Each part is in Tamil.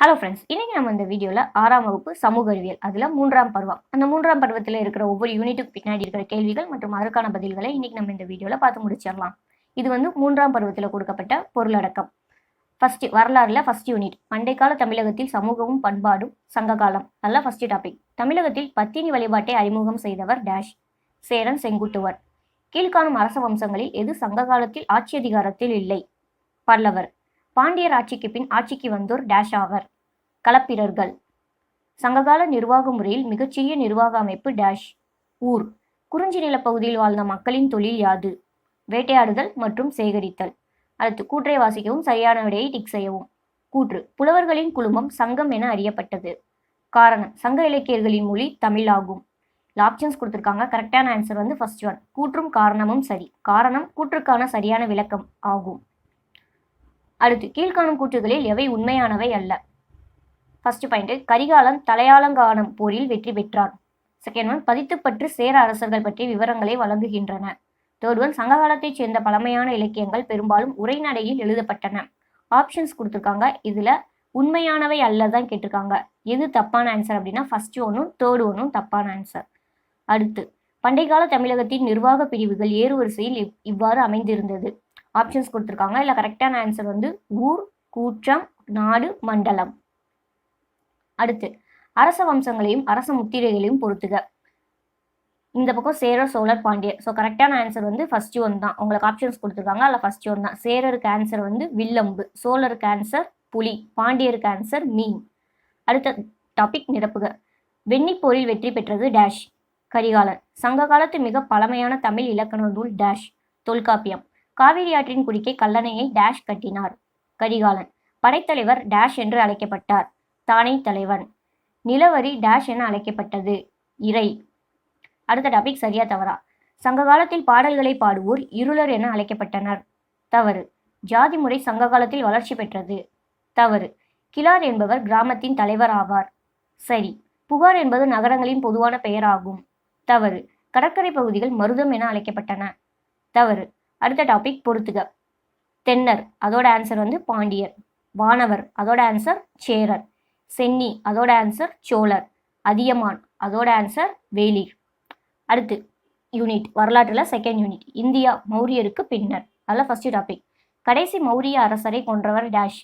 ஹலோ ஃப்ரெண்ட்ஸ், இன்னைக்கு நம்ம இந்த வீடியோவில் 6ஆம் வகுப்பு சமூக அறிவியல் அதில் 3ஆம் பருவம், அந்த 3ஆம் பருவத்தில் இருக்கிற ஒவ்வொரு யூனிட்டுக்கு பின்னாடி இருக்கிற கேள்விகள் மற்றும் அதற்கான பதில்களை இன்னைக்கு நம்ம இந்த வீடியோவில் பார்த்து முடிச்சிடலாம். இது 3ஆம் பருவத்தில் கொடுக்கப்பட்ட பொருளடக்கம். ஃபர்ஸ்ட் வரலாறுல ஃபர்ஸ்ட் யூனிட், பண்டைக்கால தமிழகத்தில் சமூகமும் பண்பாடும் சங்ககாலம். அதில் ஃபர்ஸ்ட் டாபிக், தமிழகத்தில் பத்தினி வழிபாட்டை அறிமுகம் செய்தவர் டேஷ். சேரன் செங்குட்டுவர். கீழ்காணும் அரச வம்சங்களில் எது சங்க காலத்தில் ஆட்சி அதிகாரத்தில் இல்லை? பல்லவர். பாண்டியர் ஆட்சிக்கு பின் ஆட்சிக்கு வந்தோர் டேஷ் ஆவர். களப்பிரர்கள். சங்ககால நிர்வாக முறையில் மிகச்சிறிய நிர்வாக அமைப்பு டேஷ். ஊர். குறிஞ்சி நிலப்பகுதியில் வாழ்ந்த மக்களின் தொழில் யாது? வேட்டையாடுதல் மற்றும் சேகரித்தல். அடுத்து கூற்றை வாசிக்கவும், சரியான விடையை டிக் செய்யவும். கூற்று, புலவர்களின் குழுமம் சங்கம் என அறியப்பட்டது. காரணம், சங்க இலக்கியர்களின் மொழி தமிழ் ஆகும். ஆப்ஷன்ஸ் கொடுத்துருக்காங்க. கரெக்டான ஆன்சர் ஃபர்ஸ்ட் ஒன், கூற்றும் காரணமும் சரி. காரணம் கூற்றுக்கான சரியான விளக்கம் ஆகும். அடுத்து, கீழ்காணும் கூற்றுகளில் எவை உண்மையானவை அல்ல? ஃபர்ஸ்ட் பாயிண்ட், கரிகாலன் தலையாலங்கானம் போரில் வெற்றி பெற்றான். செகண்ட் ஒன், பதித்துப்பற்று சேர அரசர்கள் பற்றிய விவரங்களை வழங்குகின்றன. தேர்ட் ஒன், சங்க காலத்தைச் சேர்ந்த பழமையான இலக்கியங்கள் பெரும்பாலும் உரைநடையில் எழுதப்பட்டன. ஆப்ஷன்ஸ் கொடுத்துருக்காங்க. இதுல உண்மையானவை அல்லதான் கேட்டிருக்காங்க. எது தப்பான ஆன்சர் அப்படின்னா ஃபர்ஸ்ட் ஒன்னும் தேர்ட் ஒன்னும் தப்பான ஆன்சர். அடுத்து, பண்டைக்கால தமிழகத்தின் நிர்வாக பிரிவுகள் ஏறுவரிசையில் இவ்வாறு அமைந்திருந்தது. ஆப்ஷன்ஸ் கொடுத்துருக்காங்க. இல்ல கரெக்டான ஆன்சர் ஊர், கூற்றம், நாடு, மண்டலம். அடுத்து, அரச வம்சங்களையும் அரச முத்திரைகளையும் பொறுத்துக. இந்த பக்கம் சேரர், சோழர், பாண்டியர். ஸோ கரெக்டான ஆன்சர் ஃபர்ஸ்ட் ஒன் தான். உங்களுக்கு ஆப்ஷன்ஸ் கொடுத்துருக்காங்க. அதில் ஃபர்ஸ்ட் ஒன் தான். சேரருக்கு ஆன்சர் வில்லம்பு, சோழருக்கு ஆன்சர் புலி, பாண்டியருக்கு ஆன்சர் மீன். அடுத்த டாபிக், நிரப்புக. வெண்ணிப்போரில் வெற்றி பெற்றது டேஷ். கரிகாலன். சங்க காலத்து மிக பழமையான தமிழ் இலக்கண நூல் டேஷ். தொல்காப்பியம். காவிரி ஆற்றின் குறுக்கே கல்லணையை டேஷ் கட்டினார். கரிகாலன். படைத்தலைவர் டேஷ் என்று அழைக்கப்பட்டார். தானை தலைவன். நிலவரி டேஷ் என அழைக்கப்பட்டது. இறை. அடுத்த டாபிக், சரியா தவறா? சங்க காலத்தில் பாடல்களை பாடுவோர் இருளர் என அழைக்கப்பட்டனர். தவறு. ஜாதி முறை சங்க காலத்தில் வளர்ச்சி பெற்றது. தவறு. கிளார் என்பவர் கிராமத்தின் தலைவர் ஆவார். சரி. புகார் என்பது நகரங்களின் பொதுவான பெயர் ஆகும். தவறு. கடற்கரை பகுதிகள் மருதம் என அழைக்கப்பட்டன. தவறு. அடுத்த டாபிக், பொறுத்துக. தென்னர், அதோட ஆன்சர் பாண்டியர். வானவர், அதோட ஆன்சர் சேரர். சென்னி, அதோட ஆன்சர் சோழர். அதியமான், அதோட ஆன்சர் வேளிர். அடுத்து யூனிட், வரலாற்றுல செகண்ட் யூனிட், இந்தியா மௌரியருக்கு பின்னர். அதில் ஃபர்ஸ்ட் டாபிக், கடைசி மௌரிய அரசரை கொன்றவர் டேஷ்.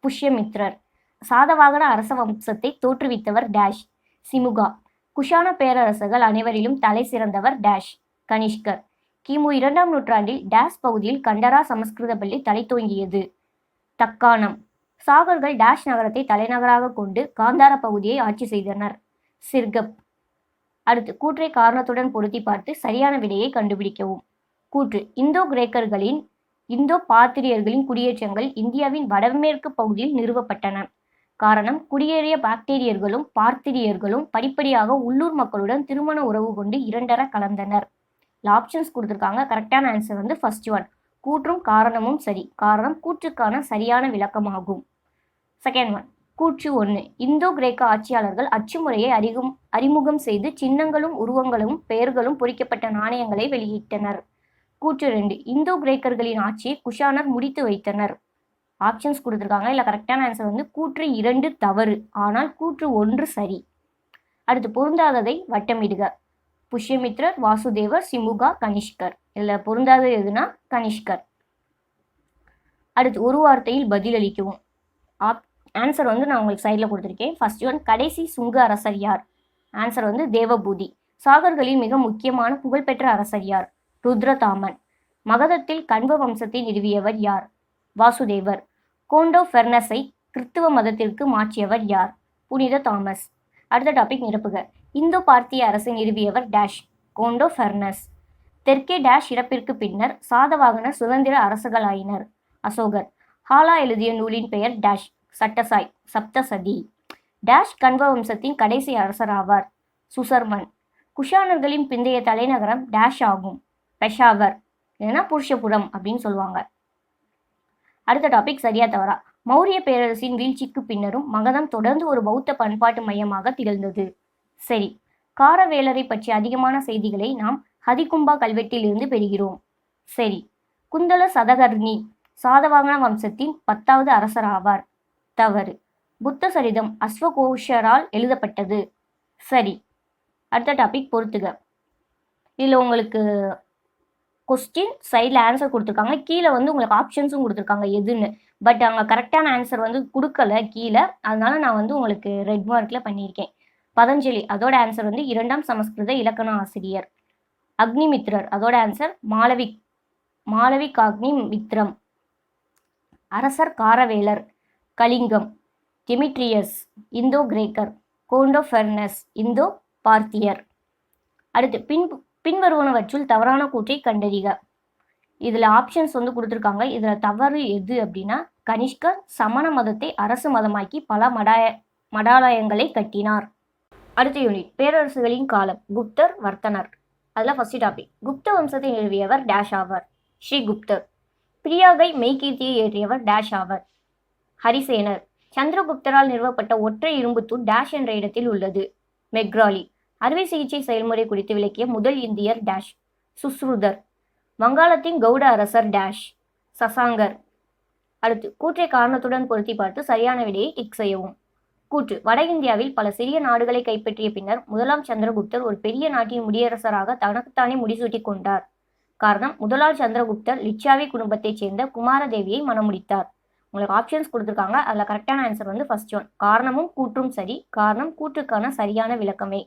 புஷ்யமித்ரர். சாதவாகன அரச வம்சத்தை தோற்றுவித்தவர் டேஷ். சிமுகா. குஷான பேரரசர்கள் அனைவரிலும் தலை சிறந்தவர் டேஷ். கனிஷ்கர். கிமு 2ஆம் நூற்றாண்டில் டேஷ் பகுதியில் கண்டரா சமஸ்கிருத பள்ளி தலை தோங்கியது. தக்காணம். சாகர்கள் டேஷ் நகரத்தை தலைநகராக கொண்டு காந்தார பகுதியை ஆட்சி செய்தனர். சிர்கப். அடுத்து, கூற்றை காரணத்துடன் பொருத்தி பார்த்து சரியான விடையை கண்டுபிடிக்கவும். கூற்று, இந்தோ கிரேக்கர்களின் இந்தோ பாத்திரியர்களின் குடியேற்றங்கள் இந்தியாவின் வடமேற்கு பகுதியில் நிறுவப்பட்டன. காரணம், குடியேறிய பாக்டீரியர்களும் பார்த்திரியர்களும் படிப்படியாக உள்ளூர் மக்களுடன் திருமண உறவு கொண்டு இரண்டர கலந்தனர். ஆப்ஷன்ஸ் கொடுத்துருக்காங்க. கரெக்டான ஆன்சர் ஃபர்ஸ்ட் ஒன், கூற்றும் காரணமும் சரி. காரணம் கூற்றுக்கான சரியான விளக்கமாகும். செகண்ட் ஒன், கூற்று 1, இந்தோ கிரேக்க ஆட்சியாளர்கள் அச்சு முறையை அறிமுகம் செய்து சின்னங்களும் உருவங்களும் பெயர்களும் பொறிக்கப்பட்ட நாணயங்களை வெளியிட்டனர். கூற்று 2, இந்தோ கிரேக்கர்களின் ஆட்சியை குஷானர் முடித்து வைத்தனர். ஆப்ஷன்ஸ் கொடுத்துருக்காங்க. இல்லை கரெக்டான ஆன்சர் கூற்று 2 தவறு, ஆனால் கூற்று 1 சரி. அடுத்து, பொருந்தாததை வட்டமிடுக. புஷ்யமித்ரர், வாசுதேவர், சிமுகா, கனிஷ்கர். இல்லை பொருந்தாதது எதுனா கனிஷ்கர். அடுத்து, ஒரு வார்த்தையில் பதிலளிக்கவும். ஆன்சர் நான் உங்களுக்கு சைடில் கொடுத்துருக்கேன். ஃபர்ஸ்ட் ஒன், கடைசி சுங்க அரசர் யார்? ஆன்சர் தேவபூதி. சாகர்களின் மிக முக்கியமான புகழ்பெற்ற அரசர் யார்? ருத்ரதாமன். மகதத்தில் கண்வ வம்சத்தை நிறுவியவர் யார்? வாசுதேவர். கோண்டோ ஃபெர்னஸை கிறிஸ்துவ மதத்திற்கு மாற்றியவர் யார்? புனித தாமஸ். அடுத்த டாபிக், நிரப்புக. இந்தோ பார்த்திய அரசை நிறுவியவர் டேஷ். கோண்டோ ஃபெர்னஸ். தெற்கே டேஷ் இறப்பிற்கு பின்னர் சாதவாகனர் சுதந்திர அரசர்களாயினர். அசோகர். ஹாலா எழுதிய நூலின் பெயர் டேஷ். சட்டசாய், சப்தசதி. டேஷ் கண்வ வம்சத்தின் கடைசி அரசர் ஆவார். சுசர்மன். குஷானர்களின் பிந்தைய தலைநகரம் டேஷ் ஆகும். பெஷாவர், இல்லைன்னா புருஷபுரம் அப்படின்னு சொல்லுவாங்க. அடுத்த டாபிக், சரியா தவறா? மௌரிய பேரரசின் வீழ்ச்சிக்கு பின்னரும் மகதம் தொடர்ந்து ஒரு பௌத்த பண்பாட்டு மையமாக திகழ்ந்தது. சரி. காரவேலரை பற்றிய அதிகமான செய்திகளை நாம் ஹதிகும்பா கல்வெட்டில் இருந்து பெறுகிறோம். சரி. குந்தல சதகர்ணி சாதவாகன வம்சத்தின் 10வது அரசர் ஆவார். தவறு. புத்த சரிதம் அஸ்வகோஷரால் எழுதப்பட்டது. சரி. அடுத்த டாபிக் பொறுத்துக. இதில் உங்களுக்கு கொஸ்டின் சைடில் ஆன்சர் கொடுத்துருக்காங்க, கீழே வந்து உங்களுக்கு ஆப்ஷன்ஸும் கொடுத்துருக்காங்க எதுன்னு. பட் அங்கே கரெக்டான ஆன்சர் வந்து கொடுக்கல கீழே, அதனால நான் வந்து உங்களுக்கு ரெட் மார்க்கில் பண்ணியிருக்கேன். பதஞ்சலி அதோட ஆன்சர் வந்து 2ஆம் சமஸ்கிருத இலக்கண ஆசிரியர். அக்னிமித்ரர் அதோட ஆன்சர் மாளவிகாக்னி மித்ரம். அரசர் காரவேலர் கலிங்கம். டெமிட்ரியஸ் இந்தோ கிரேக்கர். கோண்டோஃபெர்னஸ் இந்தோ பார்த்தியர். அடுத்து பின்வருவனவற்றுள் தவறான கூற்றை கண்டறிக. இதில் ஆப்ஷன்ஸ் வந்து கொடுத்துருக்காங்க. இதில் தவறு எது அப்படின்னா, கனிஷ்கர் சமண மதத்தை அரசு மதமாக்கி பல மடாலயங்களை கட்டினார். அடுத்த யூனிட் பேரரசுகளின் காலம். குப்தர், வர்த்தனர். அதில் ஃபர்ஸ்ட் டாபிக், குப்த வம்சத்தை நிறுவியவர் டேஷ் ஆவர். ஸ்ரீகுப்தர். பிரியாகை மெய்கீர்த்தியை ஏற்றியவர் டேஷ் ஆவர். ஹரிசேனர். சந்திரகுப்தரால் நிறுவப்பட்ட ஒற்றை இரும்புத்தூண் டேஷ் என்ற இடத்தில் உள்ளது. மெக்ராலி. அறுவை சிகிச்சை செயல்முறை குறித்து விளக்கிய முதல் இந்தியர் டேஷ். சுஸ்ருதர். வங்காளத்தின் கவுட அரசர் டேஷ். சசாங்கர். அடுத்து கூற்றை காரணத்துடன் பொருத்தி பார்த்து சரியான விடையை டிக் செய்யவும். கூற்று, வட இந்தியாவில் பல சிறிய நாடுகளை கைப்பற்றிய பின்னர் முதலாம் சந்திரகுப்தர் ஒரு பெரிய நாட்டின் முடியரசராக தனக்குத்தானே முடிசூட்டி கொண்டார். காரணம், முதலாம் சந்திரகுப்தர் லிச்சாவி குடும்பத்தைச் சேர்ந்த குமாரதேவியை மணமுடித்தார். உங்களுக்கு ஆப்ஷன்ஸ் கொடுத்துருக்காங்க. அதில் கரெக்டான ஆன்சர் வந்து ஃபர்ஸ்ட் ஒன். காரணமும் கூற்றும் சரி. காரணம் கூற்றுக்கான சரியான விளக்கமே.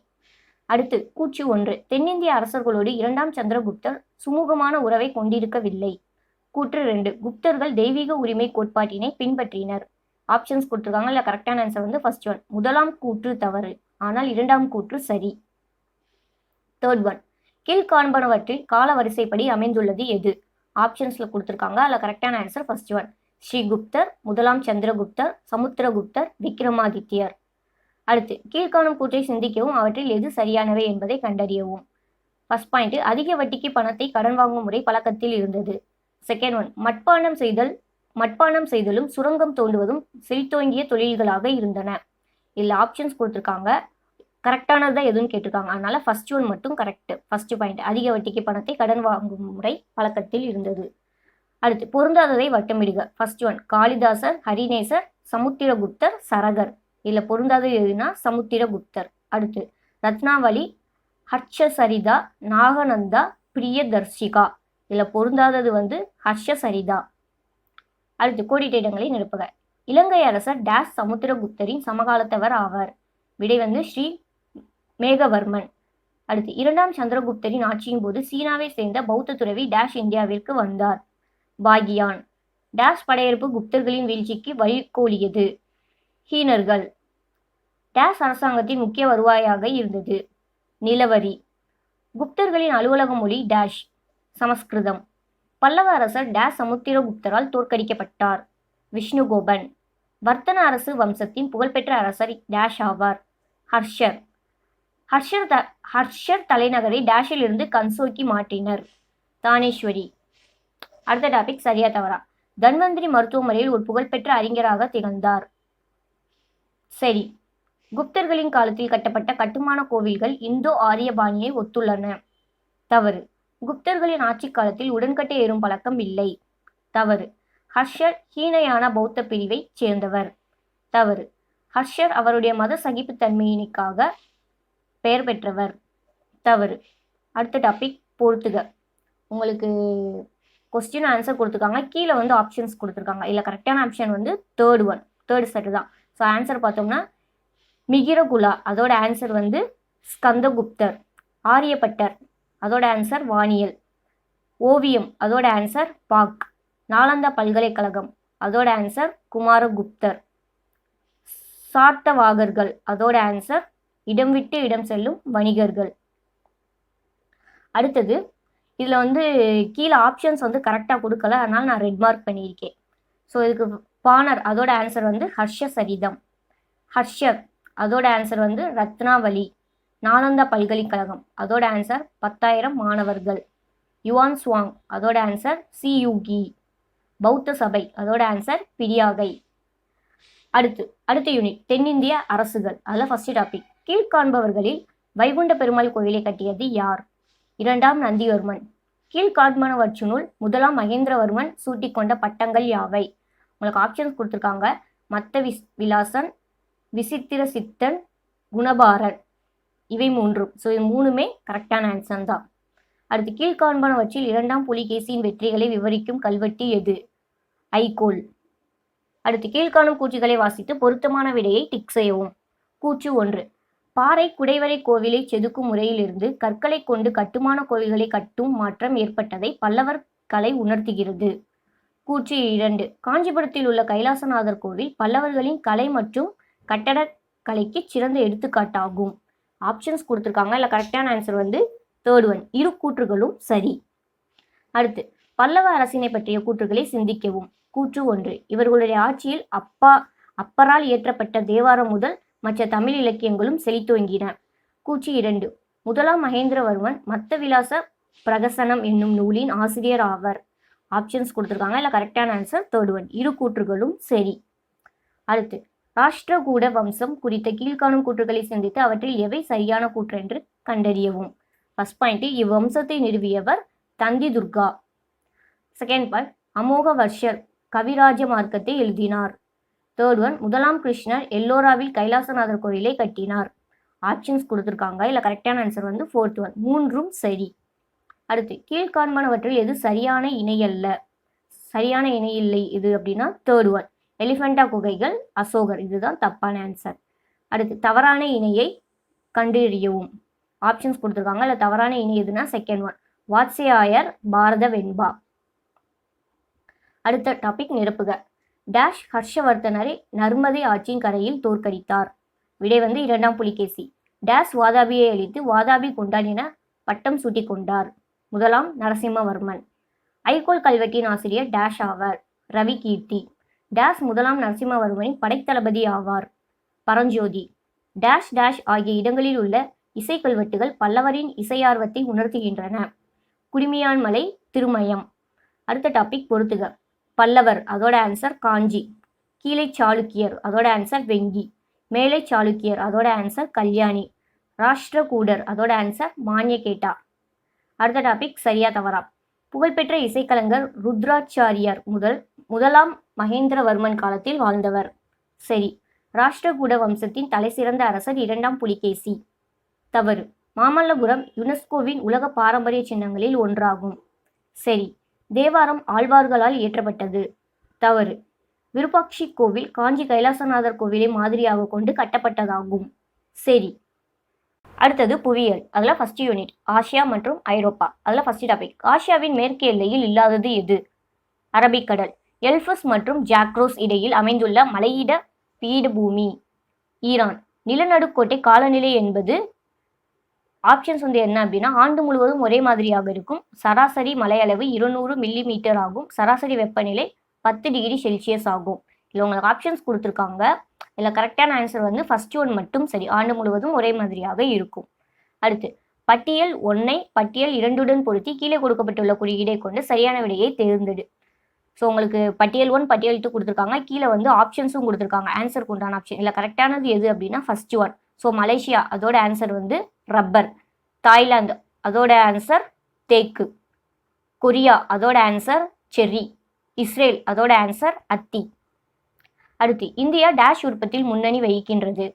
அடுத்து கூற்று 1, தென்னிந்திய அரசர்களோடு 2ஆம் சந்திரகுப்தர் சுமூகமான உறவை கொண்டிருக்கவில்லை. கூற்று 2, குப்தர்கள் தெய்வீக உரிமை கோட்பாட்டினை பின்பற்றினர். ஆப்ஷன்ஸ் கொடுத்துருக்காங்க. இல்லை கரெக்டான ஆன்சர் வந்து ஃபர்ஸ்ட் ஒன். முதலாம் கூற்று தவறு, ஆனால் 2ஆம் கூற்று சரி. தேர்ட் ஒன், கீழ்காண்பனவற்றில் கால வரிசைப்படி அமைந்துள்ளது எது? ஆப்ஷன்ஸில் கொடுத்துருக்காங்க. அதில் கரெக்டான ஆன்சர் ஃபர்ஸ்ட் ஒன். ஸ்ரீகுப்தர், முதலாம் சந்திரகுப்தர், சமுத்திரகுப்தர், விக்ரமாதித்யர். அடுத்து கீழ்காணும் கூற்றை சிந்திக்கவும், அவற்றில் எது சரியானவை என்பதை கண்டறியவும். ஃபர்ஸ்ட் பாயிண்ட், அதிக வட்டிக்கு பணத்தை கடன் வாங்கும் முறை பழக்கத்தில் இருந்தது. செகண்ட் ஒன், மட்பாண்டம் செய்தலும் சுரங்கம் தோண்டுவதும் செழித்தோங்கிய தொழில்களாக இருந்தன. இதில் ஆப்ஷன்ஸ் கொடுத்துருக்காங்க. கரெக்டானது தான் எதுன்னு கேட்டிருக்காங்க. அதனால ஃபர்ஸ்ட் ஒன் மட்டும் கரெக்ட். ஃபர்ஸ்ட் பாயிண்ட், அதிக வட்டிக்கு பணத்தை கடன் வாங்கும் முறை பழக்கத்தில் இருந்தது. அடுத்து பொருந்தாததை வட்டமிடுக. ஃபர்ஸ்ட் ஒன், காளிதாசர், ஹரிநேசர், சமுத்திரகுப்தர், சரகர். இதில் பொருந்தாதது எதுனா சமுத்திரகுப்தர். அடுத்து ரத்னாவளி, ஹர்ஷசரிதா, நாகநந்தா, பிரியதர்ஷிகா. இதில் பொருந்தாதது வந்து ஹர்ஷசரிதா. அடுத்து கோடிட்ட இடங்களை நிரப்புக. இலங்கை அரசர் டேஷ் சமுத்திரகுப்தரின் சமகாலத்தவர் ஆவார். விடை வந்து ஸ்ரீ மேகவர்மன். அடுத்து 2ஆம் சந்திரகுப்தரின் ஆட்சியின் போது சீனாவை சேர்ந்த பௌத்த துறவி டேஷ் இந்தியாவிற்கு வந்தார். பாகியான். டேஷ் படையெடுப்பு குப்தர்களின் வீழ்ச்சிக்கு வழிகோலியது. ஹீனர்கள். டேஷ் அரசாங்கத்தின் முக்கிய வருவாயாக இருந்தது. நிலவரி. குப்தர்களின் அலுவலக மொழி டேஷ் சமஸ்கிருதம். பல்லவ அரசர் டேஷ் சமுத்திரகுப்தரால் தோற்கடிக்கப்பட்டார். விஷ்ணுகோபன். வர்த்தன அரசு வம்சத்தின் புகழ்பெற்ற அரசர் டேஷ் ஆவார். ஹர்ஷர். ஹர்ஷர் தலைநகரை டேஷில் இருந்து கன்சோக்கி மாற்றினர். தானேஸ்வரி. அடுத்த டாபிக் சரியா தவறா. தன்வந்திரி மருத்துவமனையில் ஒரு புகழ்பெற்ற அறிஞராக திகழ்ந்தார். சரி. குப்தர்களின் காலத்தில் கட்டப்பட்ட கட்டுமான கோவில்கள் இந்தோ ஆரிய பாணியை ஒத்துள்ளன. தவறு. குப்தர்களின் ஆட்சி காலத்தில் உடன்கட்டை ஏறும் பழக்கம் இல்லை. தவறு. ஹர்ஷர் ஹீனயான பௌத்த பிரிவை சேர்ந்தவர். தவறு. ஹர்ஷர் அவருடைய மத சகிப்புத்தன்மையினுக்காக பெயர் பெற்றவர். தவறு. அடுத்த டாபிக் பொறுத்துக. உங்களுக்கு கொஸ்டின் ஆன்சர் கொடுத்துருக்காங்க. கீழே வந்து ஆப்ஷன்ஸ் கொடுத்துருக்காங்க. இல்லை கரெக்டான ஆப்ஷன் வந்து தேர்டு செட்டு தான். ஸோ ஆன்சர் பார்த்தோம்னா மிகிரகுலா அதோட ஆன்சர் வந்து ஸ்கந்தகுப்தர். ஆரியப்பட்டர் அதோட ஆன்சர் வானியல். ஓவியம் அதோட ஆன்சர் பாக். நாலந்தா பல்கலைக்கழகம் அதோட ஆன்சர் குமாரகுப்தர். சார்த்தவாகர்கள் அதோட ஆன்சர் இடம் விட்டு இடம் செல்லும் வணிகர்கள். அடுத்தது இதில் வந்து கீழே ஆப்ஷன்ஸ் வந்து கரெக்டாக கொடுக்கல, அதனால நான் ரெட் மார்க் பண்ணியிருக்கேன். ஸோ இதுக்கு பாணர் அதோட ஆன்சர் வந்து ஹர்ஷசரிதம். ஹர்ஷர் அதோட ஆன்சர் வந்து ரத்னாவளி. நாலந்தா பல்கலைக்கழகம் அதோட ஆன்சர் 10,000 மாணவர்கள். யுவான் சுவாங் அதோட ஆன்சர் சியூகி. பௌத்த சபை அதோட ஆன்சர் பிரியாகை. அடுத்த யூனிட் தென்னிந்திய அரசுகள். அதில் ஃபர்ஸ்ட் டாபிக், கீழ்காண்பவர்களில் வைகுண்ட பெருமாள் கோவிலை கட்டியது யார்? 2ஆம் நந்திவர்மன். கீழ்காண்பனவற்றுள் முதலாம் மகேந்திரவர்மன் சூட்டிக்கொண்ட பட்டங்கள் யாவை? உங்களுக்கு ஆப்ஷன்ஸ் கொடுத்துருக்காங்க. மத்த விலாசன், விசித்திர சித்தன், குணபாரன், இவை மூன்றும். ஸோ இது மூணுமே கரெக்டான ஆன்சர் தான். அடுத்து கீழ்காண்பனவற்றில் இரண்டாம் புலிகேசியின் வெற்றிகளை விவரிக்கும் கல்வெட்டு எது? ஐகோல். அடுத்து கீழ்காணும் கூற்றுகளை வாசித்து பொருத்தமான விடையை டிக் செய்யவும். கூற்று 1. பாறை குடைவரை கோவிலை செதுக்கும் முறையிலிருந்து கற்களை கொண்டு கட்டுமான கோவில்களை கட்டும் மாற்றம் ஏற்பட்டதை பல்லவர் கலை உணர்த்துகிறது. கூற்று 2. காஞ்சிபுரத்தில் உள்ள கைலாசநாதர் கோவில் பல்லவர்களின் கலை மற்றும் கட்டடக்கலைக்கு சிறந்த எடுத்துக்காட்டாகும். ஆப்ஷன்ஸ் கொடுத்துருக்காங்க. இல்லை கரெக்டான ஆன்சர் வந்து தேர்ட் ஒன். இரு கூற்றுகளும் சரி. அடுத்து பல்லவ அரசினை பற்றிய கூற்றுகளை சிந்திக்கவும். கூற்று 1. இவர்களுடைய ஆட்சியில் அப்பரால் இயற்றப்பட்ட தேவாரம் முதல் மற்ற தமிழ் இலக்கியங்களும் செழித்தோங்கின. கூற்று 2. முதலாம் மகேந்திரவர்மன் மத்த விலாச பிரகசனம் என்னும் நூலின் ஆசிரியர் ஆவர். ஆப்ஷன்ஸ் கொடுத்துருக்காங்க. இல்லை கரெக்டான ஆன்சர் தேர்ட் ஒன். இரு கூற்றுகளும் சரி. அடுத்து ராஷ்டிரகூட வம்சம் குறித்த கீழ்காணும் கூற்றுகளை சிந்தித்து அவற்றில் எவை சரியான கூற்று என்று கண்டறியவும். ஃபர்ஸ்ட் பாயிண்ட், இவ்வம்சத்தை நிறுவியவர் தந்தி துர்கா. செகண்ட் பாயிண்ட், அமோக வர்ஷர் கவிராஜ மார்க்கத்தை எழுதினார். தேர்ட் ஒன், முதலாம் கிருஷ்ணர் எல்லோராவில் கைலாசநாதர் கோயிலை கட்டினார். ஆப்ஷன்ஸ் கொடுத்துருக்காங்க. இல்லை கரெக்டான ஆன்சர் வந்து ஃபோர்த் ஒன். மூன்றும் சரி. அடுத்து கீழ்காண்பனவற்றில் எது சரியான இணையல்ல? சரியான இணை இல்லை இது அப்படின்னா தேர்ட் ஒன். எலிஃபெண்டா குகைகள், அசோகர். இதுதான் தப்பான ஆன்சர். அடுத்து தவறான இணையை கண்டறியவும். ஆப்ஷன்ஸ் கொடுத்துருக்காங்க. இல்லை தவறான இணை எதுனா செகண்ட் ஒன், வாத்ஸ்யாயர் பாரத வெண்பா. அடுத்த டாபிக் நிரப்புக. டேஷ் ஹர்ஷவர்தனரை நர்மதை ஆற்றின் கரையில் தோற்கடித்தார். விடை வந்து இரண்டாம் புலிகேசி. டேஷ் வாதாபியை அழித்து வாதாபி கொண்டான் என பட்டம் சூட்டி கொண்டார். முதலாம் நரசிம்மவர்மன். ஐகோல் கல்வெட்டின் ஆசிரியர் டேஷ் ஆவார். ரவி கீர்த்தி. டேஷ் முதலாம் நரசிம்மவர்மனின் படைத்தளபதி ஆவார். பரஞ்சோதி. டேஷ் டேஷ் ஆகிய இடங்களில் உள்ள இசைக்கல்வெட்டுகள் பல்லவரின் இசையார்வத்தை உணர்த்துகின்றன. குடிமியான்மலை, திருமயம். அடுத்த டாபிக் பொறுத்துக. பல்லவர், அதோட ஆன்சர் காஞ்சி. கீழே சாளுக்கியர், அதோட ஆன்சர் வெங்கி. மேலை சாளுக்கியர், அதோட ஆன்சர் கல்யாணி. ராஷ்டிரகூடர், அதோட ஆன்சர் மானியகேட்டா. அடுத்த டாபிக் சரியா தவறா. புகழ்பெற்ற இசைக்கலைஞர் ருத்ராச்சாரியார் முதலாம் மகேந்திரவர்மன் காலத்தில் வாழ்ந்தவர். சரி. ராஷ்டிரகூட வம்சத்தின் தலைசிறந்த அரசர் இரண்டாம் புலிகேசி. தவறு. மாமல்லபுரம் யுனெஸ்கோவின் உலக பாரம்பரிய சின்னங்களில் ஒன்றாகும். சரி. தேவாரம் ஆழ்வார்களால் இயற்றப்பட்டது. தவறு. விருப்பாட்சி கோவில் காஞ்சி கைலாசநாதர் கோவிலை மாதிரியாக கொண்டு கட்டப்பட்டதாகும். சரி. அடுத்தது புவியியல். அதில் ஃபர்ஸ்ட் யூனிட் ஆசியா மற்றும் ஐரோப்பா. அதில் ஃபர்ஸ்ட் டாபிக், ஆசியாவின் மேற்கு எல்லையில் இல்லாதது எது? அரபிக்கடல். எல்பஸ் மற்றும் ஜாக்ரோஸ் இடையில் அமைந்துள்ள மலையிட பீடபூமி. ஈரான். நிலநடுக்கோட்டை காலநிலை என்பது ஆப்ஷன்ஸ் வந்து என்ன அப்படின்னா, ஆண்டு முழுவதும் ஒரே மாதிரியாக இருக்கும். சராசரி மழையளவு 200 மில்லிமீட்டர் ஆகும். சராசரி வெப்பநிலை 10 டிகிரி செல்சியஸ் ஆகும். இல்லை உங்களுக்கு ஆப்ஷன்ஸ் கொடுத்துருக்காங்க. இல்லை கரெக்டான ஆன்சர் வந்து ஃபர்ஸ்ட் ஒன் மட்டும் சரி. ஆண்டு முழுவதும் ஒரே மாதிரியாக இருக்கும். அடுத்து பட்டியல் 1ஐ பட்டியல் 2உடன் பொருத்தி கீழே கொடுக்கப்பட்டுள்ள குறியீடை கொண்டு சரியான விடையை தேர்ந்தெடு. ஸோ உங்களுக்கு பட்டியல் 1 பட்டியல் 2 கொடுத்துருக்காங்க. கீழே வந்து ஆப்ஷன்ஸும் கொடுத்துருக்காங்க. ஆன்சருக்கு உண்டான ஆப்ஷன். இல்லை கரெக்டானது எது அப்படின்னா ஃபர்ஸ்ட் ஒன். ஸோ மலேசியா, அதோட ஆன்சர் வந்து ரப்பர். தாய்லாந்து, அதோட ஆன்சர் தேக்கு. கொரியா, அதோட ஆன்சர் செர்ரி. இஸ்ரேல், அதோட ஆன்சர் அத்தி. அடுத்து இந்தியா டேஷ் உற்பத்தியில் முன்னணி வகிக்கின்றது.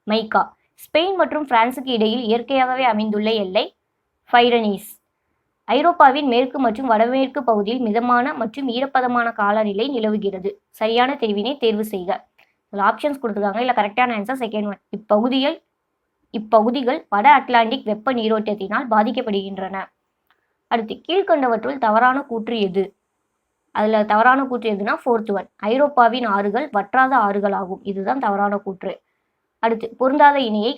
மைக்கா. ஸ்பெயின் மற்றும் பிரான்சுக்கு இடையில் இயற்கையாகவே அமைந்துள்ள எல்லை பைரனீஸ். ஐரோப்பாவின் மேற்கு மற்றும் வடமேற்கு பகுதியில் மிதமான மற்றும் ஈரப்பதமான காலநிலை நிலவுகிறது. சரியான தெரிவினை தேர்வு செய்க. ஆப்ஷன்ஸ் கொடுத்துருக்காங்க. இல்லை கரெக்டான ஆன்சர் செகண்ட் ஒன். இப்பகுதிகள் வட அட்லாண்டிக் வெப்ப நீரோட்டத்தினால் பாதிக்கப்படுகின்றன. அடுத்து கீழ்கண்டவற்றுள் தவறான கூற்று எது? அதில் தவறான கூற்று எதுனா ஃபோர்த் ஒன். ஐரோப்பாவின் ஆறுகள் வற்றாத ஆறுகள் ஆகும். இதுதான் தவறான கூற்று. அடுத்து பொருந்தாத இணையை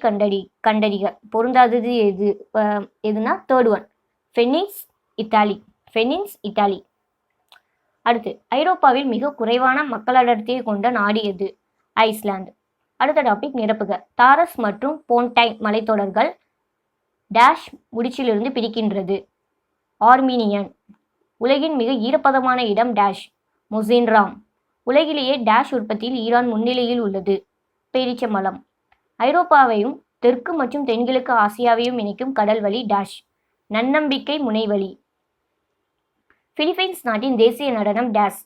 கண்டறிக. பொருந்தாதது எதுனா தேர்ட் ஒன். ஃபெனின்ஸ் இத்தாலி. அடுத்து ஐரோப்பாவில் மிக குறைவான மக்கள் அடர்த்தியை கொண்ட நாடு எது? ஐஸ்லாந்து. அடுத்த டாபிக் நிரப்புக. தாரஸ் மற்றும் போன்டைன் மலைத்தொடர்கள் டேஷ் முடிச்சிலிருந்து பிரிக்கின்றது. ஆர்மீனியன். உலகின் மிக ஈரப்பதமான இடம் டேஷ். மொசின்ராம். உலகிலேயே டேஷ் உற்பத்தியில் ஈரான் முன்னிலையில் உள்ளது. பேரிச்சம்பழம். ஐரோப்பாவையும் தெற்கு மற்றும் தென்கிழக்கு ஆசியாவையும் இணைக்கும் கடல் வழி டேஷ். நன்னம்பிக்கை முனைவழி. பிலிப்பைன்ஸ் நாட்டின் தேசிய நடனம் டேஷ்.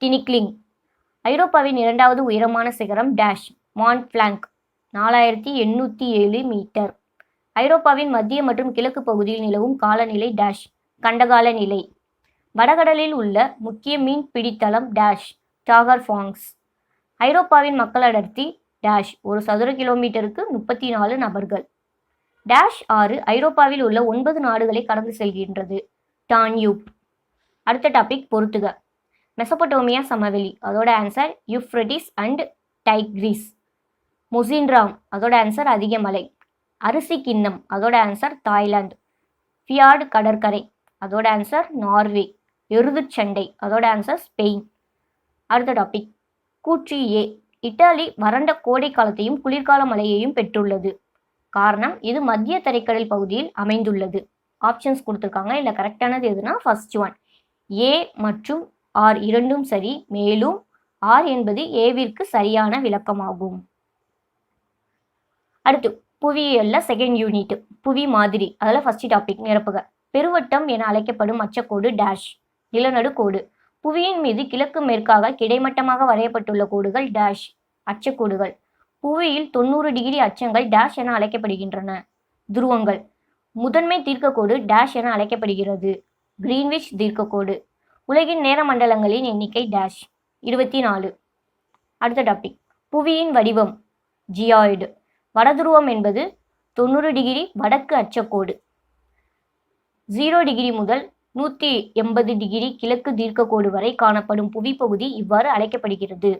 டினிக்லிங். ஐரோப்பாவின் இரண்டாவது உயரமான சிகரம் டேஷ். மாண்ட் blank 4807 metre. ஐரோப்பாவின் மத்திய மற்றும் கிழக்கு பகுதியில் நிலவும் காலநிலை டேஷ் கண்டகால நிலை. வடகடலில் உள்ள முக்கிய மீன்பிடித்தளம் டேஷ் டாகர் ஃபாங்ஸ். ஐரோப்பாவின் மக்கள் அடர்த்தி டேஷ் ஒரு சதுர கிலோமீட்டருக்கு 34 நபர்கள். டேஷ் ஆறு ஐரோப்பாவில் உள்ள 9 நாடுகளை கடந்து செல்கின்றது. டான்யூப். அடுத்த டாபிக் பொறுத்துக. மெசபடோமியா சமவெளி, அதோட ஆன்சர் யூப்ரட்டிஸ் அண்ட் டைக்ரிஸ். மொசின்ராம், அதோட ஆன்சர் அதிக மலை. அரிசி கிண்ணம், அதோட ஆன்சர் தாய்லாந்து. ஃபியார்டு கடற்கரை, அதோட ஆன்சர் நார்வே. எருதுச் சண்டை, அதோட ஆன்சர் ஸ்பெயின். அடுத்த டாபிக் கூற்று ஏ. இத்தாலி வறண்ட கோடை காலத்தையும் குளிர்கால மழையையும் பெற்றுள்ளது. காரணம், இது மத்திய தரைக்கடல் பகுதியில் அமைந்துள்ளது. ஆப்ஷன்ஸ் கொடுத்துருக்காங்க. இல்லை கரெக்டானது எதுனா ஃபர்ஸ்ட் ஒன் ஏ மற்றும் ஆர் இரண்டும் சரி. மேலும் ஆர் என்பது ஏவிற்கு சரியான விளக்கமாகும். அடுத்து புவியியல்ல செகண்ட் யூனிட் புவி மாதிரி. அதில் ஃபர்ஸ்ட் டாபிக் நிரப்புக. பெருவட்டம் என அழைக்கப்படும் அச்சக்கோடு டேஷ் நிலநடுக்கோடு. புவியின் மீது கிழக்கு மேற்காக கிடைமட்டமாக வரையப்பட்டுள்ள கோடுகள் டேஷ் அச்சக்கோடுகள். புவியில் 90 டிகிரி அச்சங்கள் டேஷ் என அழைக்கப்படுகின்றன. துருவங்கள். முதன்மை தீர்க்கக்கோடு டேஷ் என அழைக்கப்படுகிறது. கிரீன்விச் தீர்க்கக்கோடு. உலகின் நேர மண்டலங்களின் எண்ணிக்கை டேஷ் 24. அடுத்த டாபிக் புவியின் வடிவம் ஜியாய்டு. வடதுருவம் என்பது 90 டிகிரி வடக்கு அச்சக்கோடு. 0 டிகிரி முதல் 180 டிகிரி கிழக்கு தீர்க்கக்கோடு வரை காணப்படும் புவிப்பகுதி இவ்வாறு அழைக்கப்படுகிறது.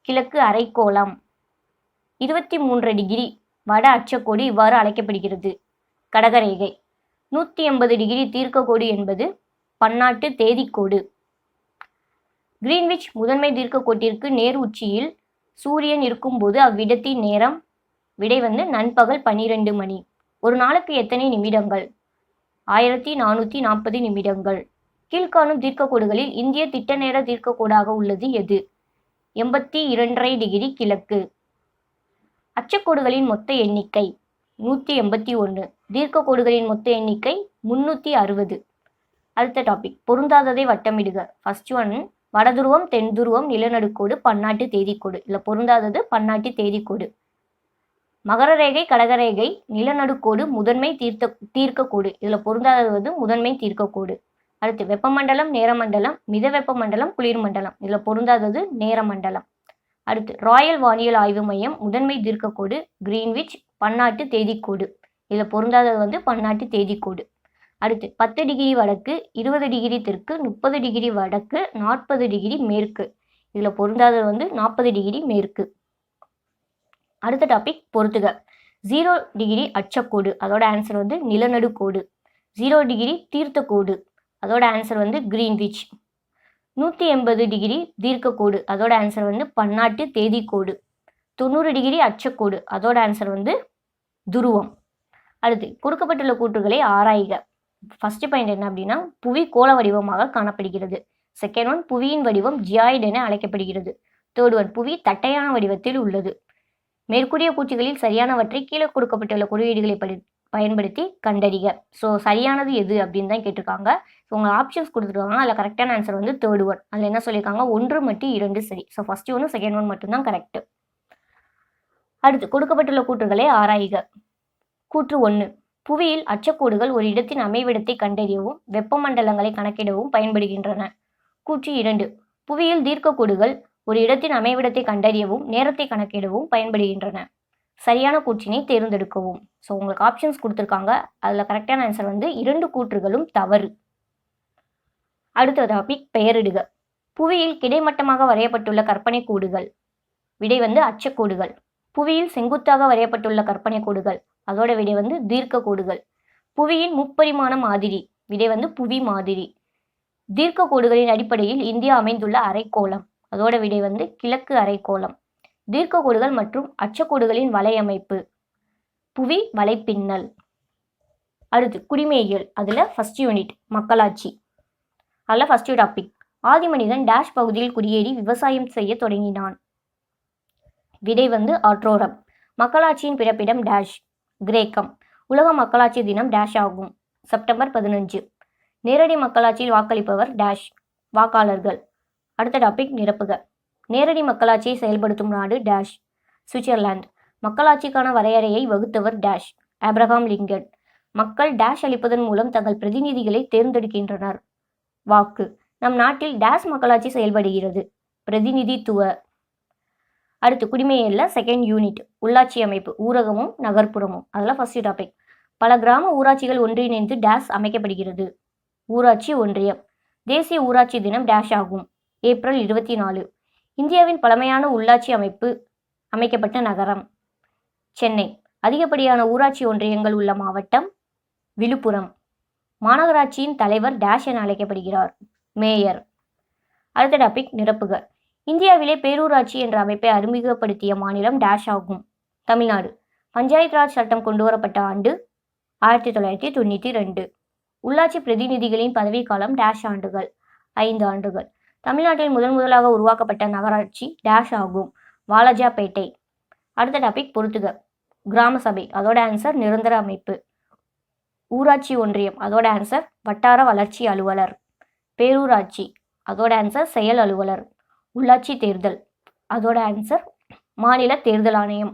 கிழக்கு அரைக்கோளம். 23 டிகிரி வட அச்சக்கோடு இவ்வாறு அழைக்கப்படுகிறது. கடகரேகை. 180 டிகிரி தீர்க்கக்கோடு என்பது பன்னாட்டு தேதிக்கோடு. கிரீன்விச் முதன்மை தீர்க்கக்கோட்டிற்கு நேர் உச்சியில் சூரியன் இருக்கும்போது அவ்விடத்தின் நேரம் விடை நண்பகல் 12 மணி. ஒரு நாளுக்கு எத்தனை நிமிடங்கள்? 1440 நிமிடங்கள். கீழ்காணும் தீர்க்கக்கோடுகளில் இந்திய திட்ட நேர தீர்க்கக்கோடாக உள்ளது எது? 82.5 டிகிரி கிழக்கு. அச்சக்கோடுகளின் மொத்த எண்ணிக்கை 181. தீர்க்கக்கோடுகளின் மொத்த எண்ணிக்கை 360. அடுத்த டாபிக் பொருந்தாததை வட்டமிடுக. ஃபர்ஸ்ட் ஒன் வடதுருவம் தென் துருவம் நிலநடுக்கோடு பன்னாட்டு தேதிக்கோடு. இல்லை பொருந்தாதது பன்னாட்டு தேதிக்கோடு. மகர ரேகை கடகரேகை நிலநடுக்கோடு முதன்மை தீர்க்கக்கோடு. இதில் பொருந்தாதது முதன்மை தீர்க்கக்கோடு. அடுத்து வெப்பமண்டலம் நேரமண்டலம் மித வெப்பமண்டலம் குளிர்மண்டலம். இதில் பொருந்தாதது நேரமண்டலம். அடுத்து ராயல் வானியல் ஆய்வு மையம் முதன்மை தீர்க்கக்கோடு கிரீன்விச் பன்னாட்டு தேதிக்கோடு. இதில் பொருந்தாதது பன்னாட்டு தேதிக்கோடு. அடுத்து 10 டிகிரி வடக்கு 20 டிகிரி தெற்கு 30 டிகிரி வடக்கு 40 டிகிரி மேற்கு. இதில் பொருந்தாதது 40 டிகிரி மேற்கு. அடுத்த டாபிக் பொறுத்துக. 0 டிகிரி அச்சக்கோடு, அதோட ஆன்சர் நிலநடுக்கோடு. 0 டிகிரி தீர்த்தக்கோடு, அதோட ஆன்சர் கிரீன்விச். 180 டிகிரி தீர்க்கக்கோடு, அதோட ஆன்சர் பன்னாட்டு தேதிக்கோடு. 90 டிகிரி அச்சக்கோடு, அதோட ஆன்சர் துருவம். அடுத்து கொடுக்கப்பட்டுள்ள கூற்றுகளை ஆராய்க. ஃபர்ஸ்ட் பாயிண்ட் என்ன அப்படின்னா புவி கோள வடிவமாக காணப்படுகிறது. செகண்ட் ஒன் புவியின் வடிவம் ஜியாய்டு என அழைக்கப்படுகிறது. தேர்ட் ஒன் புவி தட்டையான வடிவத்தில் உள்ளது. மேற்கூறிய கூற்றுகளில் சரியானவற்றை கீழே கொடுக்கப்பட்டுள்ள குறியீடுகளை பயன்படுத்தி கண்டறிக. ஸோ சரியானது எது அப்படின்னு தான் கேட்டிருக்காங்க. ஸோ உங்கள் ஆப்ஷன்ஸ் கொடுத்துருக்காங்க. அதில் கரெக்டான ஆன்சர் தேர்ட் ஒன். அதில் என்ன சொல்லியிருக்காங்க 1 மற்றும் 2 சரி. ஸோ ஃபர்ஸ்ட் ஒன்று செகண்ட் ஒன் மட்டும்தான் கரெக்ட். அடுத்து கொடுக்கப்பட்டுள்ள கூற்றுகளை ஆராய்க. கூற்று 1 புவியில் அச்சக்கோடுகள் ஒரு இடத்தின் அமைவிடத்தை கண்டறியவும் வெப்பமண்டலங்களை கணக்கிடவும் பயன்படுகின்றன. கூற்று 2 புவியில் தீர்க்கக்கோடுகள் ஒரு இடத்தின் அமைவிடத்தை கண்டறியவும் நேரத்தை கணக்கிடவும் பயன்படுகின்றன. சரியான கூற்றினை தேர்ந்தெடுக்கவும். ஸோ உங்களுக்கு ஆப்ஷன்ஸ் கொடுத்துருக்காங்க. அதில் கரெக்டான ஆன்சர் 2 கூற்றுகளும் தவறு. அடுத்த டாபிக் பெயரிடுக. புவியில் கிடைமட்டமாக வரையப்பட்டுள்ள கற்பனை கோடுகள். விடை அச்சக்கோடுகள். புவியில் செங்குத்தாக வரையப்பட்டுள்ள கற்பனை கோடுகள். அதோட விடை தீர்க்க கோடுகள். புவியின் முப்பரிமாண மாதிரி. விடை புவி மாதிரி. தீர்க்க கோடுகளின் அடிப்படையில் இந்தியா அமைந்துள்ள அரைக்கோளம். அதோட விடை கிழக்கு அரைக்கோளம். தீர்க்க கோடுகள் மற்றும் அச்சக்கோடுகளின் வலையமைப்பு. புவி வலைப்பின்னல். அடுத்து குடிமையியல். அதில் ஃபர்ஸ்ட் யூனிட் மக்களாட்சி. அதில் ஃபர்ஸ்ட் டாபிக் ஆதிமனிதன் டேஷ் பகுதியில் குடியேறி விவசாயம் செய்ய தொடங்கினான். விடை ஆட்ரோரம். மக்களாட்சியின் பிறப்பிடம் டேஷ் கிரேக்கம். உலக மக்களாட்சி தினம் டேஷ் ஆகும் செப்டம்பர் 15. நேரடி மக்களாட்சியில் வாக்களிப்பவர் டேஷ் வாக்காளர்கள். அடுத்த டாபிக் நிரப்புக. நேரடி மக்களாட்சியை செயல்படுத்தும் நாடு டேஷ் சுவிட்சர்லாந்து. மக்களாட்சிக்கான வரையறையை வகுத்தவர் டேஷ். Abraham Lincoln. மக்கள் டேஷ் அளிப்பதன் மூலம் தங்கள் பிரதிநிதிகளை தேர்ந்தெடுக்கின்றனர். வாக்கு. நம் நாட்டில் டேஷ் மக்களாட்சி செயல்படுகிறது. பிரதிநிதித்துவ. அடுத்து குடிமையியல்ல செகண்ட் யூனிட் உள்ளாட்சி அமைப்பு, ஊரகமும் நகர்ப்புறமும். அதெல்லாம் ஃபர்ஸ்ட் டாபிக். பல கிராம ஊராட்சிகள் ஒன்றிணைந்து டேஷ் அமைக்கப்படுகிறது. ஊராட்சி ஒன்றியம். தேசிய ஊராட்சி தினம் டேஷ் ஆகும். ஏப்ரல் 24. இந்தியாவின் பழமையான உள்ளாட்சி அமைப்பு அமைக்கப்பட்ட நகரம் சென்னை. அதிகப்படியான ஊராட்சி ஒன்றியங்கள் உள்ள மாவட்டம் விழுப்புரம். மாநகராட்சியின் தலைவர் டேஷ் என அழைக்கப்படுகிறார். மேயர். அடுத்த டாபிக் நிரப்புக. இந்தியாவிலே பேரூராட்சி என்ற அமைப்பை அறிமுகப்படுத்திய மாநிலம் டேஷ் ஆகும். தமிழ்நாடு. பஞ்சாயத் ராஜ் சட்டம் கொண்டுவரப்பட்ட ஆண்டு 1992. உள்ளாட்சி பிரதிநிதிகளின் பதவிக்காலம் டேஷ் ஆண்டுகள் 5 ஆண்டுகள். தமிழ்நாட்டில் முதலாக உருவாக்கப்பட்ட நகராட்சி டேஷ் ஆகும். வாலாஜாபேட்டை. அடுத்த டாபிக் பொறுத்துக. கிராம சபை, அதோட ஆன்சர் நிரந்தர அமைப்பு. ஊராட்சி ஒன்றியம், அதோட ஆன்சர் வட்டார வளர்ச்சி அலுவலர். பேரூராட்சி, அதோட ஆன்சர் செயல் அலுவலர். உள்ளாட்சி தேர்தல், அதோட ஆன்சர் மாநில தேர்தல் ஆணையம்.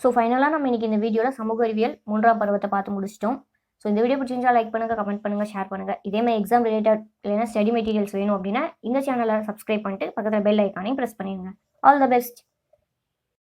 ஸோ ஃபைனலாக நம்ம இன்னைக்கு இந்த வீடியோவில் சமூக அறிவியல் 3ஆம் பருவத்தை பார்த்து முடிச்சிட்டோம். ஸோ இந்த வீடியோ பிடிச்சிருந்தா லைக் பண்ணுங்கள், கமெண்ட் பண்ணுங்கள், ஷேர் பண்ணுங்கள். இதேமாதிரி எக்ஸாம் ரிலேட்டட் இல்லைன்னா ஸ்டடி மெட்டீரியல்ஸ் வேணும் அப்படின்னா இந்த சேனலை சப்ஸ்கிரைப் பண்ணிட்டு பக்கத்தில் பெல் ஐக்கானையும் ப்ரெஸ் பண்ணிடுங்க. All the best.